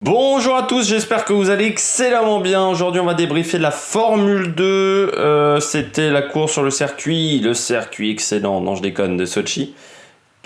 Bonjour à tous, j'espère que vous allez excellemment bien. Aujourd'hui, on va débriefer de la Formule 2. C'était la course sur le circuit excellent, non je déconne, de Sochi.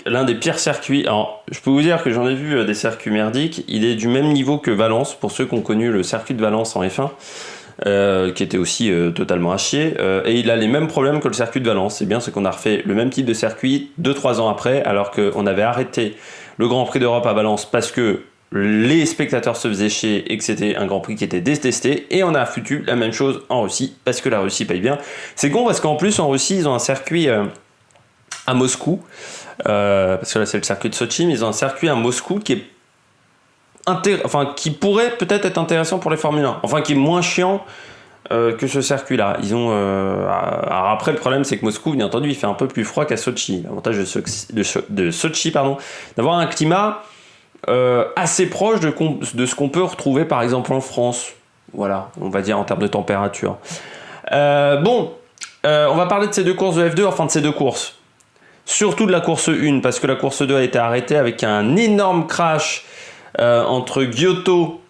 L'un des pires circuits. Alors, je peux vous dire que j'en ai vu des circuits merdiques. Il est du même niveau que Valence, pour ceux qui ont connu le circuit de Valence en F1, qui était aussi totalement à chier. Et il a les mêmes problèmes que le circuit de Valence. C'est bien, c'est qu'on a refait le même type de circuit 2-3 ans après, alors qu'on avait arrêté le Grand Prix d'Europe à Valence parce que les spectateurs se faisaient chier et que c'était un Grand Prix qui était détesté, et on a foutu la même chose en Russie parce que la Russie paye bien. C'est con parce qu'en plus en Russie ils ont un circuit à Moscou, parce que là c'est le circuit de Sochi, mais ils ont un circuit à Moscou qui est qui pourrait peut-être être intéressant pour les Formule 1, enfin qui est moins chiant que ce circuit-là. Ils ont alors après le problème c'est que Moscou, bien entendu, il fait un peu plus froid qu'à Sochi. L'avantage de Sochi, d'avoir un climat assez proche de ce qu'on peut retrouver par exemple en France. Voilà, on va dire en termes de température. On va parler de ces deux courses de F2, enfin de ces deux courses. Surtout de la course 1, parce que la course 2 a été arrêtée avec un énorme crash entre Giotto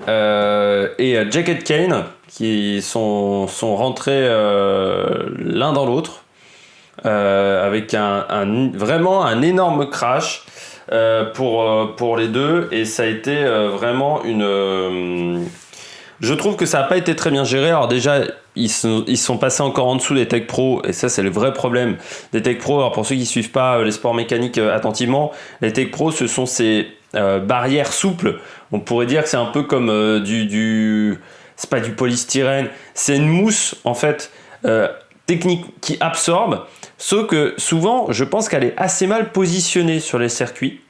et Jack Aitken, qui sont rentrés l'un dans l'autre, avec vraiment un énorme crash pour les deux, et ça a été vraiment je trouve que ça n'a pas été très bien géré. Alors déjà, ils sont passés encore en dessous des Tech Pro, et ça c'est le vrai problème des Tech Pro. Alors pour ceux qui ne suivent pas les sports mécaniques attentivement, les Tech Pro, ce sont ces barrières souples. On pourrait dire que c'est un peu comme c'est pas du polystyrène, c'est une mousse en fait technique qui absorbe. Sauf que souvent, je pense qu'elle est assez mal positionnée sur les circuits,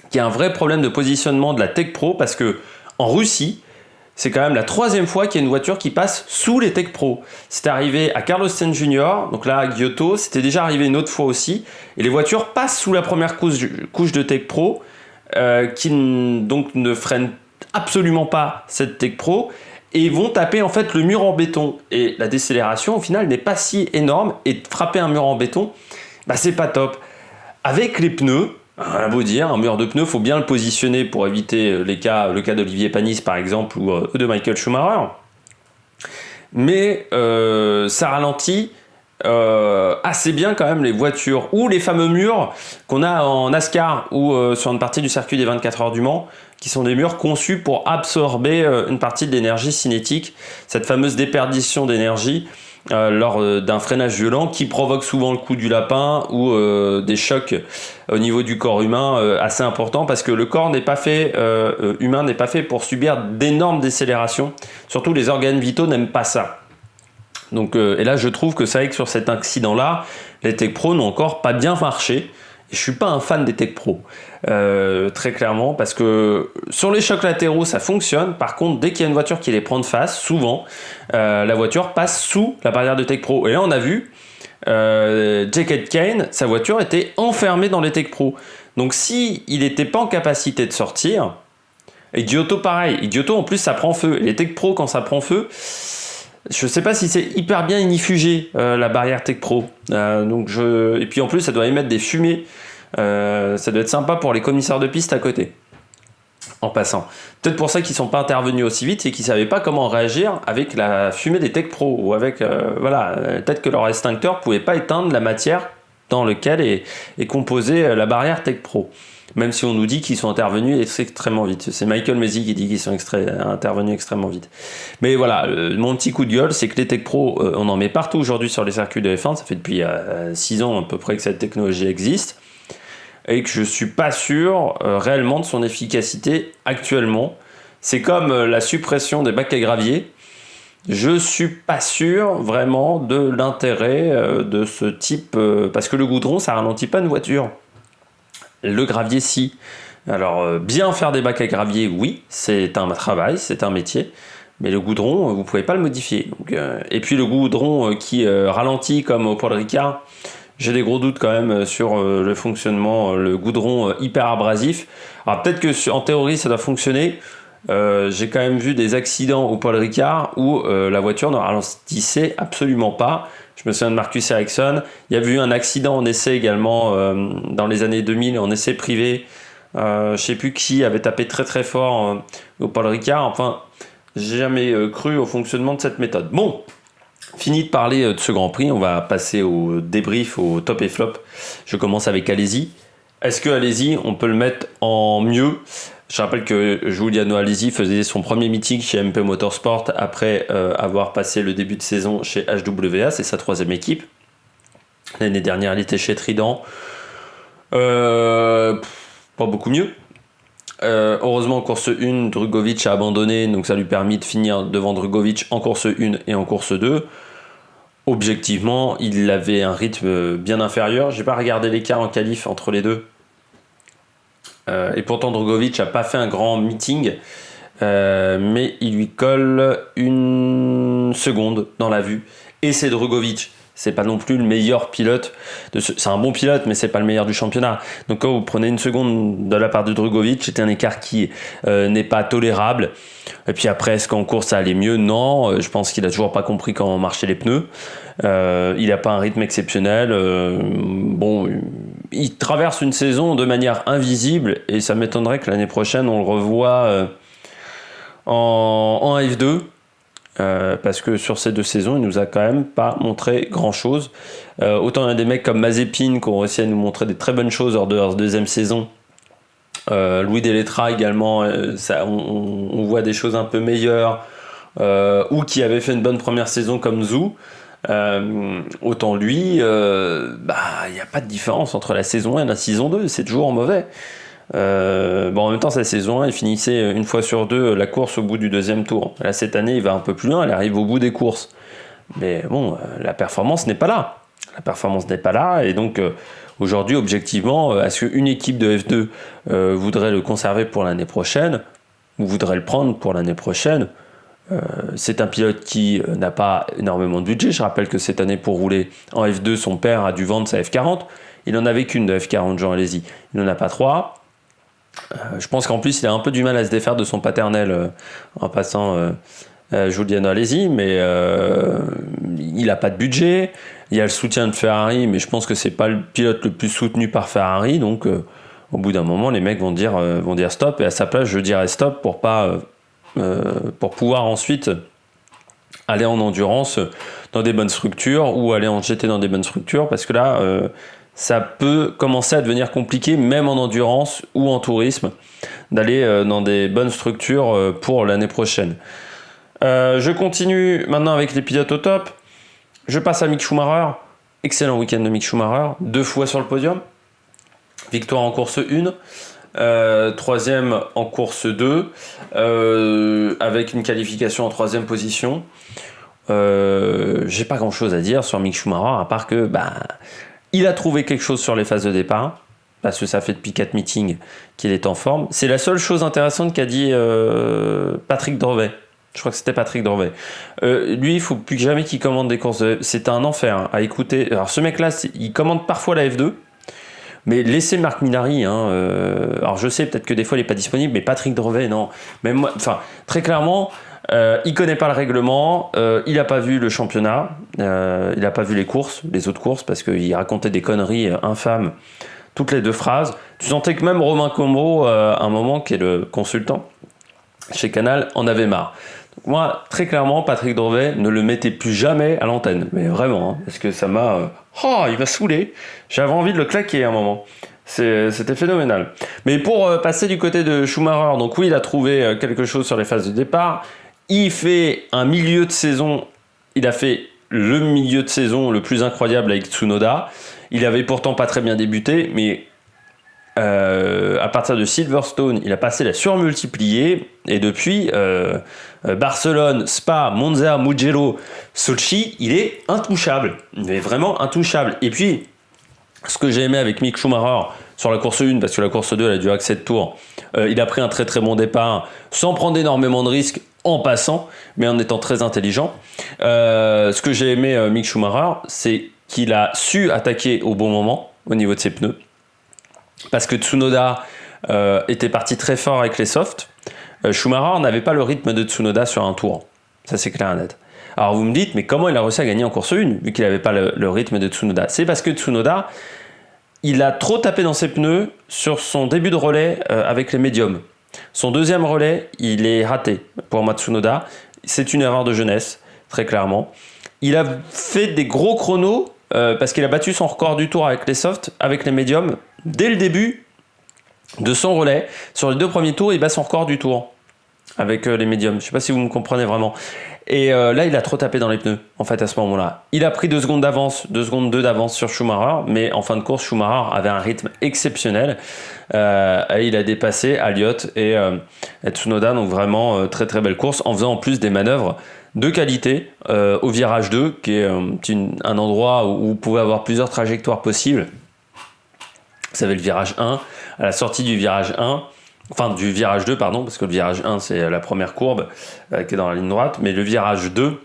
qu'il y a un vrai problème de positionnement de la Tech Pro, parce que en Russie, c'est quand même la 3e fois qu'il y a une voiture qui passe sous les Tech Pro. C'est arrivé à Carlos Sainz Jr., donc là à Giotto, c'était déjà arrivé une autre fois aussi, et les voitures passent sous la première couche de Tech Pro, qui donc ne freinent absolument pas cette Tech Pro, et vont taper en fait le mur en béton. Et la décélération au final n'est pas si énorme, et frapper un mur en béton, c'est pas top. Avec les pneus, rien à vous dire, un mur de pneus, faut bien le positionner pour éviter le cas d'Olivier Panis par exemple, ou de Michael Schumacher. Mais ça ralentit assez bien quand même les voitures, ou les fameux murs qu'on a en NASCAR, ou sur une partie du circuit des 24 heures du Mans, qui sont des murs conçus pour absorber une partie de l'énergie cinétique, cette fameuse déperdition d'énergie lors d'un freinage violent, qui provoque souvent le coup du lapin, ou des chocs au niveau du corps humain assez importants, parce que le corps humain n'est pas fait pour subir d'énormes décélérations. Surtout les organes vitaux n'aiment pas ça. Donc, et là je trouve que c'est vrai que sur cet accident-là, les Tech Pro n'ont encore pas bien marché. Je suis pas un fan des Tech Pro, très clairement, parce que sur les chocs latéraux ça fonctionne. Par contre, dès qu'il y a une voiture qui les prend de face, souvent la voiture passe sous la barrière de Tech Pro. Et là on a vu Jack Aitken, sa voiture était enfermée dans les Tech Pro. Donc si il n'était pas en capacité de sortir, et Giotto pareil, et Giotto en plus ça prend feu. Les Tech Pro, quand ça prend feu, je sais pas si c'est hyper bien inifugé, la barrière Tech Pro. Et puis en plus ça doit émettre des fumées. Ça doit être sympa pour les commissaires de piste à côté, en passant. Peut-être pour ça qu'ils sont pas intervenus aussi vite, et qu'ils savaient pas comment réagir avec la fumée des Tech Pro, ou avec peut-être que leur extincteur pouvait pas éteindre la matière dans laquelle est composée la barrière Tech Pro. Même si on nous dit qu'ils sont intervenus extrêmement vite. C'est Michael Masi qui dit qu'ils sont intervenus extrêmement vite. Mais voilà, mon petit coup de gueule, c'est que les Tech Pro, on en met partout aujourd'hui sur les circuits de F1. Ça fait depuis 6 ans à peu près que cette technologie existe, et que je suis pas sûr réellement de son efficacité actuellement. C'est comme la suppression des bacs à gravier. Je suis pas sûr vraiment de l'intérêt de ce type, parce que le goudron ça ralentit pas une voiture. Le gravier, si. Alors, bien faire des bacs à gravier, oui, c'est un travail, c'est un métier, mais le goudron, vous pouvez pas le modifier. Donc, et puis le goudron qui ralentit comme au Paul Ricard, j'ai des gros doutes quand même sur le fonctionnement, le goudron hyper abrasif. Alors peut-être que en théorie ça doit fonctionner. J'ai quand même vu des accidents au Paul Ricard où la voiture ne ralentissait absolument pas. Je me souviens de Marcus Ericsson. Il y a eu un accident en essai également dans les années 2000, en essai privé, Je sais plus qui avait tapé très très fort au Paul Ricard. Enfin, j'ai jamais cru au fonctionnement de cette méthode. Bon, fini de parler de ce Grand Prix, on va passer au débrief, au top et flop. Je commence avec Alesi. Est-ce que Alesi, on peut le mettre en mieux ? Je rappelle que Giuliano Alesi faisait son premier meeting chez MP Motorsport après avoir passé le début de saison chez HWA, c'est sa 3e équipe. L'année dernière, il était chez Trident. Pas beaucoup mieux. Heureusement, en course 1, Drugovich a abandonné, donc ça lui a permis de finir devant Drugovich en course 1 et en course 2. Objectivement, il avait un rythme bien inférieur. J'ai pas regardé l'écart en qualif entre les deux. Et pourtant, Drugovich n'a pas fait un grand meeting, mais il lui colle 1 seconde dans la vue. Et c'est Drugovich. C'est pas non plus le meilleur pilote. C'est un bon pilote, mais c'est pas le meilleur du championnat. Donc quand vous prenez 1 seconde de la part de Drugovich, c'était un écart qui n'est pas tolérable. Et puis après, est-ce qu'en course ça allait mieux ? Non. Je pense qu'il a toujours pas compris comment marchaient les pneus. Il n'a pas un rythme exceptionnel. Bon, il traverse une saison de manière invisible et ça m'étonnerait que l'année prochaine on le revoie en F2. Parce que sur ces 2 saisons, il nous a quand même pas montré grand chose. Autant il y a des mecs comme Mazepin qui ont réussi à nous montrer des très bonnes choses lors de leur 2e saison. Louis Delettra également, on voit des choses un peu meilleures. Ou qui avait fait une bonne première saison comme Zhou. Autant lui, il n'y a pas de différence entre la saison 1 et la saison 2, c'est toujours mauvais. En même temps, sa saison 1, il finissait 1 fois sur 2 la course au bout du 2e tour. Là, cette année, il va un peu plus loin, il arrive au bout des courses. Mais bon, la performance n'est pas là. Et donc, aujourd'hui, objectivement, est-ce qu'une équipe de F2 voudrait le conserver pour l'année prochaine ou voudrait le prendre pour l'année prochaine ? C'est un pilote qui n'a pas énormément de budget. Je rappelle que cette année, pour rouler en F2, son père a dû vendre sa F40. Il n'en avait qu'une de F40, Jean Alesi. Il n'en a pas 3. Je pense qu'en plus, il a un peu du mal à se défaire de son paternel en passant Giuliano Alesi, mais il n'a pas de budget. Il y a le soutien de Ferrari, mais je pense que c'est pas le pilote le plus soutenu par Ferrari. Donc, au bout d'un moment, les mecs vont dire stop. Et à sa place, je dirais stop pour pouvoir ensuite aller en endurance dans des bonnes structures ou aller en GT dans des bonnes structures, parce que là, ça peut commencer à devenir compliqué, même en endurance ou en tourisme, d'aller dans des bonnes structures pour l'année prochaine. Je continue maintenant avec les pilotes au top. Je passe à Mick Schumacher. Excellent week-end de Mick Schumacher. 2 fois sur le podium. Victoire en course 1. 3e en course 2. Avec une qualification en 3e position. J'ai pas grand-chose à dire sur Mick Schumacher, à part que il a trouvé quelque chose sur les phases de départ, parce que ça fait depuis 4 meetings qu'il est en forme. C'est la seule chose intéressante qu'a dit Patrick Drevet. Je crois que c'était Patrick Drevet. Lui, il faut plus que jamais qu'il commande des courses. C'est un enfer à écouter. Alors ce mec-là, il commande parfois la F2, mais laissez Marc Minardi. Alors je sais, peut-être que des fois il n'est pas disponible, mais Patrick Drevet, non. Même moi, très clairement... il connaît pas le règlement, il a pas vu le championnat, il a pas vu les autres courses, parce qu'il racontait des conneries infâmes toutes les 2 phrases. Tu sentais que même Romain Comro, à un moment, qui est le consultant chez Canal, en avait marre. Donc moi, très clairement, Patrick Drevet ne le mettait plus jamais à l'antenne, mais vraiment, parce que ça m'a... il m'a saoulé, j'avais envie de le claquer à un moment. C'était phénoménal. Mais pour passer du côté de Schumacher, donc oui, il a trouvé quelque chose sur les phases de départ. Il fait un milieu de saison, il a fait le milieu de saison le plus incroyable avec Tsunoda. Il avait pourtant pas très bien débuté, mais à partir de Silverstone, il a passé la surmultipliée, et depuis Barcelone, Spa, Monza, Mugello, Sochi, il est intouchable. Il est vraiment intouchable. Et puis, ce que j'ai aimé avec Mick Schumacher sur la course 1, parce que la course 2, elle a duré que 7 tours, il a pris un très très bon départ, sans prendre énormément de risques, en passant, mais en étant très intelligent. Ce que j'ai aimé Mick Schumacher, c'est qu'il a su attaquer au bon moment au niveau de ses pneus, parce que Tsunoda était parti très fort avec les softs. Schumacher n'avait pas le rythme de Tsunoda sur un tour, ça c'est clair et net. Alors vous me dites, mais comment il a réussi à gagner en course 1 vu qu'il n'avait pas le rythme de Tsunoda ? C'est parce que Tsunoda il a trop tapé dans ses pneus sur son début de relais avec les médiums. Son deuxième relais, il est raté pour Matsunoda. C'est une erreur de jeunesse, très clairement. Il a fait des gros chronos parce qu'il a battu son record du tour avec les softs, avec les médiums. Dès le début de son relais, sur les 2 premiers tours, il bat son record du tour avec les médiums. Je ne sais pas si vous me comprenez vraiment. Et là, il a trop tapé dans les pneus, en fait, à ce moment-là. Il a pris 2 secondes d'avance, 2 secondes 2 d'avance sur Schumacher, mais en fin de course, Schumacher avait un rythme exceptionnel. Et il a dépassé Elliott et Tsunoda, donc vraiment très très belle course, en faisant en plus des manœuvres de qualité au virage 2, qui est un endroit où vous pouvez avoir plusieurs trajectoires possibles. Vous avez le virage 1, à la sortie du virage 1, enfin du virage 2, pardon, parce que le virage 1, c'est la première courbe qui est dans la ligne droite, mais le virage 2,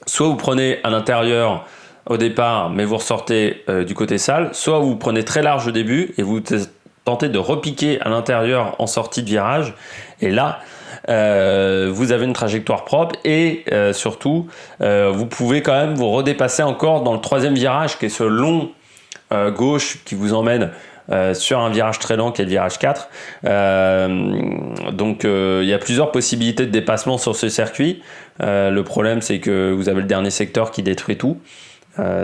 soit vous prenez à l'intérieur au départ, mais vous ressortez du côté sale, soit vous prenez très large au début et vous tentez de repiquer à l'intérieur en sortie de virage, et là, vous avez une trajectoire propre et surtout, vous pouvez quand même vous redépasser encore dans le 3e virage, qui est ce long gauche qui vous emmène sur un virage très lent qui est le virage 4. Donc il y a plusieurs possibilités de dépassement sur ce circuit. Le problème, c'est que vous avez le dernier secteur qui détruit tout.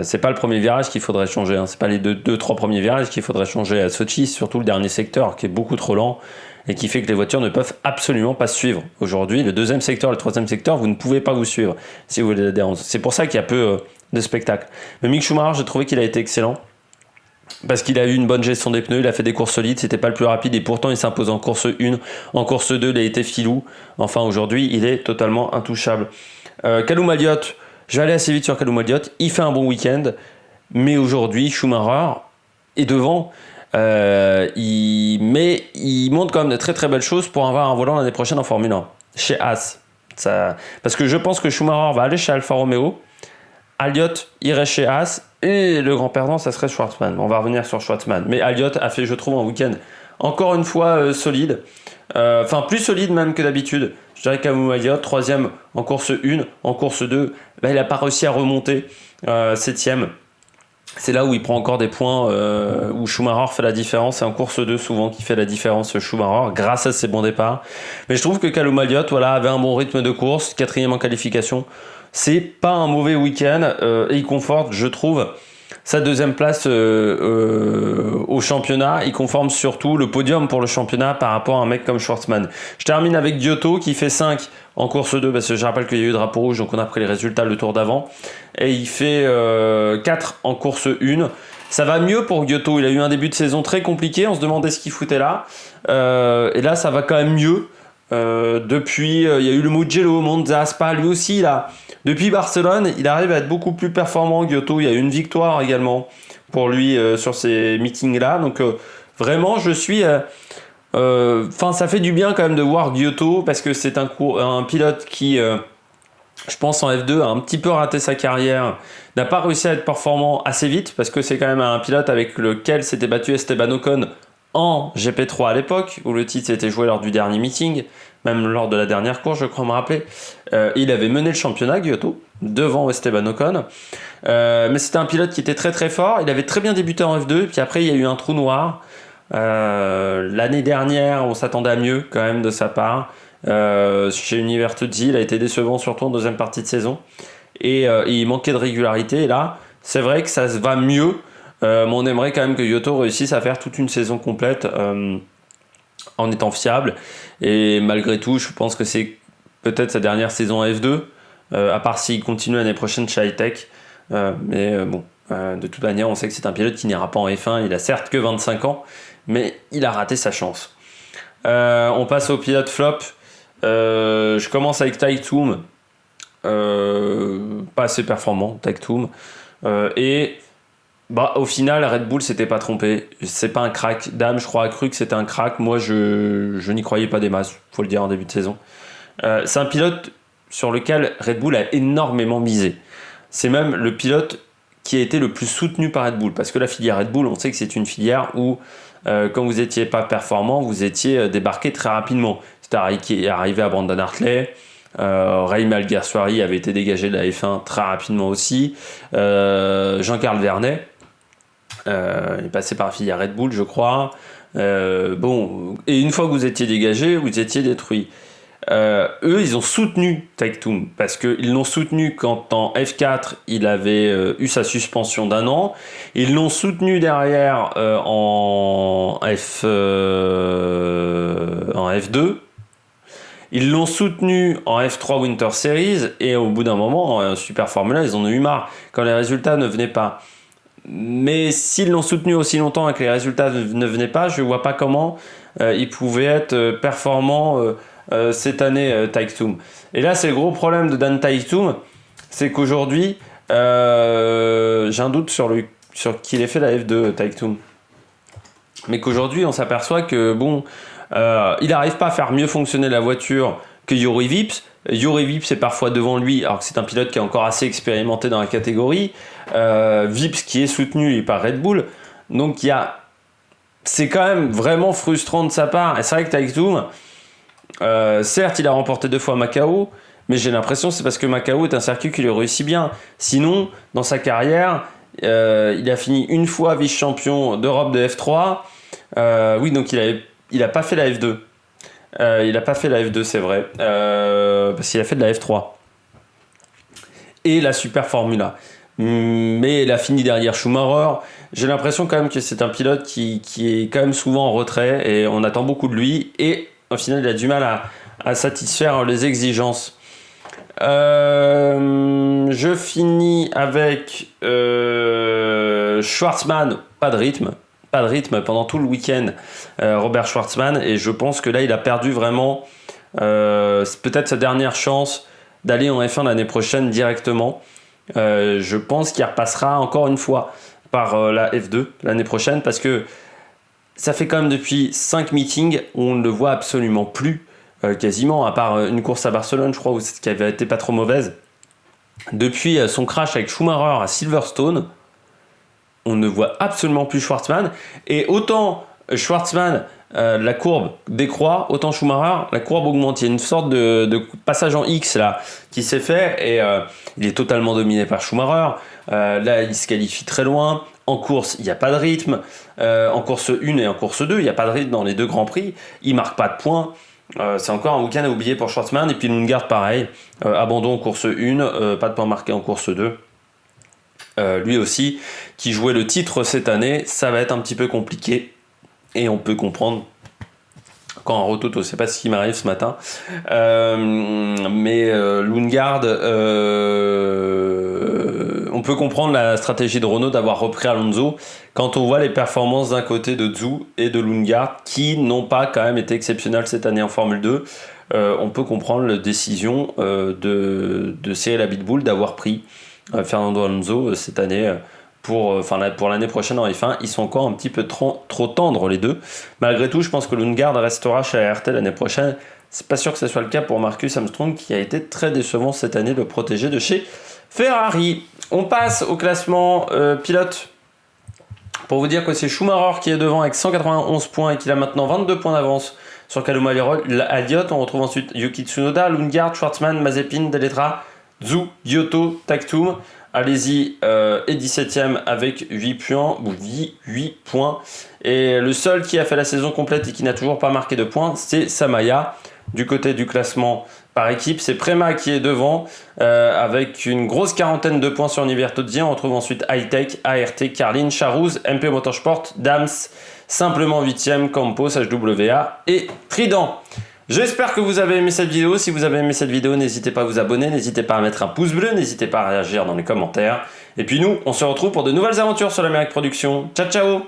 C'est pas le premier virage qu'il faudrait changer, hein. C'est pas les 2-3 premiers virages qu'il faudrait changer à Sochi, surtout le dernier secteur qui est beaucoup trop lent et qui fait que les voitures ne peuvent absolument pas se suivre. Aujourd'hui, le 2e secteur et le 3e secteur, vous ne pouvez pas vous suivre si vous voulez l'adhérence. C'est pour ça qu'il y a peu de spectacle. Mais Mick Schumacher, j'ai trouvé qu'il a été excellent. Parce qu'il a eu une bonne gestion des pneus, il a fait des courses solides, c'était pas le plus rapide et pourtant il s'impose en course 1, en course 2 il a été filou. Enfin aujourd'hui il est totalement intouchable. Callum Elliott, je vais aller assez vite sur Callum Elliott, il fait un bon week-end, mais aujourd'hui Schumacher est devant. Mais il montre quand même de très très belles choses pour avoir un volant l'année prochaine en Formule 1 chez Haas. Parce que je pense que Schumacher va aller chez Alfa Romeo, Elliott irait chez Haas et le grand perdant ça serait Schwartzman. On va revenir sur Schwartzman, mais Elliott a fait, je trouve, un week-end encore une fois solide, enfin plus solide même que d'habitude. Je dirais qu'Callum Elliott 3e en course 1, en course 2 il n'a pas réussi à remonter, 7e. C'est là où il prend encore des points, où Schumacher fait la différence. C'est en course 2 souvent qui fait la différence Schumacher, grâce à ses bons départs. Mais je trouve que Callum Elliott avait un bon rythme de course, 4e en qualification. C'est pas un mauvais week-end et il conforte, je trouve, sa 2e place au championnat. Il conforme surtout le podium pour le championnat par rapport à un mec comme Schwartzman. Je termine avec Giotto qui fait 5 en course 2 parce que je rappelle qu'il y a eu drapeau rouge, donc on a pris les résultats le tour d'avant. Et il fait 4 en course 1. Ça va mieux pour Giotto, il a eu un début de saison très compliqué, on se demandait ce qu'il foutait là. Et là ça va quand même mieux. Depuis, il y a eu le Mugello, Monza, Spa, lui aussi là. Depuis Barcelone, il arrive à être beaucoup plus performant, Giotto. Il y a eu une victoire également pour lui sur ces meetings-là. Donc vraiment, je suis... ça fait du bien quand même de voir Giotto parce que c'est un pilote qui, je pense en F2, a un petit peu raté sa carrière, n'a pas réussi à être performant assez vite parce que c'est quand même un pilote avec lequel s'était battu Esteban Ocon en GP3 à l'époque, où le titre s'était joué lors du dernier meeting, même lors de la dernière course, je crois me rappeler. Il avait mené le championnat, Giotto, devant Esteban Ocon. Mais c'était un pilote qui était très très fort. Il avait très bien débuté en F2, puis après il y a eu un trou noir. L'année dernière, on s'attendait à mieux quand même de sa part. Chez Univers Tuzzi, il a été décevant, surtout en 2e partie de saison. Et il manquait de régularité. Et là, c'est vrai que ça se va mieux. Mais on aimerait quand même que Giotto réussisse à faire toute une saison complète en étant fiable. Et malgré tout, je pense que c'est peut-être sa dernière saison en F2, à part s'il continue l'année prochaine chez Hightech. De toute manière, on sait que c'est un pilote qui n'ira pas en F1. Il a certes que 25 ans, mais il a raté sa chance. On passe au pilote flop. Je commence avec Taiktoum. Pas assez performant, Taiktoum. Au final, Red Bull s'était pas trompé. C'est pas un crack. Dame, je crois, a cru que c'était un crack. Moi, je n'y croyais pas des masses, faut le dire en début de saison. C'est un pilote sur lequel Red Bull a énormément misé. C'est même le pilote qui a été le plus soutenu par Red Bull. Parce que la filière Red Bull, on sait que c'est une filière où, quand vous n'étiez pas performant, vous étiez débarqué très rapidement. C'était arrivé à Brandon Hartley. Raim Alguersuari avait été dégagé de la F1 très rapidement aussi. Jean-Carl Vernet. Il est passé par la filière Red Bull, je crois. Bon, et une fois que vous étiez dégagé, vous étiez détruit. Eux, ils ont soutenu Tectoon parce qu'ils l'ont soutenu quand en F4 il avait eu sa suspension d'1 an. Ils l'ont soutenu derrière en F2. Ils l'ont soutenu en F3 Winter Series et au bout d'un moment, en Super Formula, ils en ont eu marre quand les résultats ne venaient pas. Mais s'ils l'ont soutenu aussi longtemps et que les résultats ne venaient pas, je ne vois pas comment ils pouvaient être performants cette année, Tectoon. Et là, c'est le gros problème de Dan Tectoon, c'est qu'aujourd'hui, j'ai un doute sur qu'il ait fait la F2, Tectoon. Mais qu'aujourd'hui, on s'aperçoit que, bon, il n'arrive pas à faire mieux fonctionner la voiture que Juri Vips. Juri Vips est parfois devant lui, alors que c'est un pilote qui est encore assez expérimenté dans la catégorie. Vips qui est soutenu par Red Bull. Donc, c'est quand même vraiment frustrant de sa part. Et c'est vrai que Tectoon, certes, il a remporté 2 fois Macao, mais j'ai l'impression que c'est parce que Macao est un circuit qui lui réussit bien. Sinon, dans sa carrière, il a fini une fois vice-champion d'Europe de F3. Oui, donc il a pas fait la F2. Il n'a pas fait la F2, c'est vrai. Parce qu'il a fait de la F3. Et la Super Formula. Mais il a fini derrière Schumacher. J'ai l'impression quand même que c'est un pilote qui est quand même souvent en retrait. Et on attend beaucoup de lui. Et au final, il a du mal à satisfaire les exigences. Je finis avec Schwartzman. Pas de rythme pendant tout le week-end, Robert Schwartzman, et je pense que là il a perdu vraiment c'est peut-être sa dernière chance d'aller en F1 l'année prochaine directement. Je pense qu'il repassera encore une fois par la F2 l'année prochaine, parce que ça fait quand même depuis 5 meetings où on ne le voit absolument plus, quasiment, à part une course à Barcelone, je crois, qui avait été pas trop mauvaise. Depuis son crash avec Schumacher à Silverstone, on ne voit absolument plus Schwartzman. Et autant Schwartzman, la courbe décroît, autant Schumacher, la courbe augmente. Il y a une sorte de passage en X là qui s'est fait, et il est totalement dominé par Schumacher. Là, il se qualifie très loin. En course, il n'y a pas de rythme. En course 1 et en course 2, il n'y a pas de rythme dans les 2 Grands Prix. Il ne marque pas de points. C'est encore un week-end à oublier pour Schwartzman. Et puis Lundgaard, pareil. Abandon en course 1, pas de points marqués en course 2. Lui aussi, qui jouait le titre cette année, ça va être un petit peu compliqué. Et on peut comprendre. Quand en rototo, je ne sais pas ce qui m'arrive ce matin. Mais Lundgaard, on peut comprendre la stratégie de Renault d'avoir repris Alonso quand on voit les performances d'un côté de Zhou et de Lundgaard qui n'ont pas quand même été exceptionnelles cette année en Formule 2. On peut comprendre la décision de Cyril Abiteboul d'avoir pris Fernando Alonso cette année pour l'année prochaine en F1. Ils sont encore un petit peu trop tendres les deux. Malgré tout, je pense que Lundgaard restera chez ART l'année prochaine. C'est pas sûr que ce soit le cas pour Marcus Armstrong, qui a été très décevant cette année, le protégé de chez Ferrari. On passe au classement pilote. Pour vous dire que c'est Schumacher qui est devant avec 191 points et qu'il a maintenant 22 points d'avance sur Calum Elliott. On retrouve ensuite Yuki Tsunoda, Lundgaard, Schwartzman, Mazepin, Deletra, Zhou, Giotto, Taktum. Allez-y est 17ème avec 8 points. Et le seul qui a fait la saison complète et qui n'a toujours pas marqué de points, c'est Samaya. Du côté du classement par équipe, c'est Prema qui est devant avec une grosse quarantaine de points sur Niver Tozzi. On retrouve ensuite Hightech, ART, Carlin, Charouz, MP Motorsport, Dams, simplement 8ème, Campos, HWA et Trident. J'espère que vous avez aimé cette vidéo. Si vous avez aimé cette vidéo, n'hésitez pas à vous abonner, n'hésitez pas à mettre un pouce bleu, n'hésitez pas à réagir dans les commentaires. Et puis nous, on se retrouve pour de nouvelles aventures sur l'Amérique Production. Ciao ciao.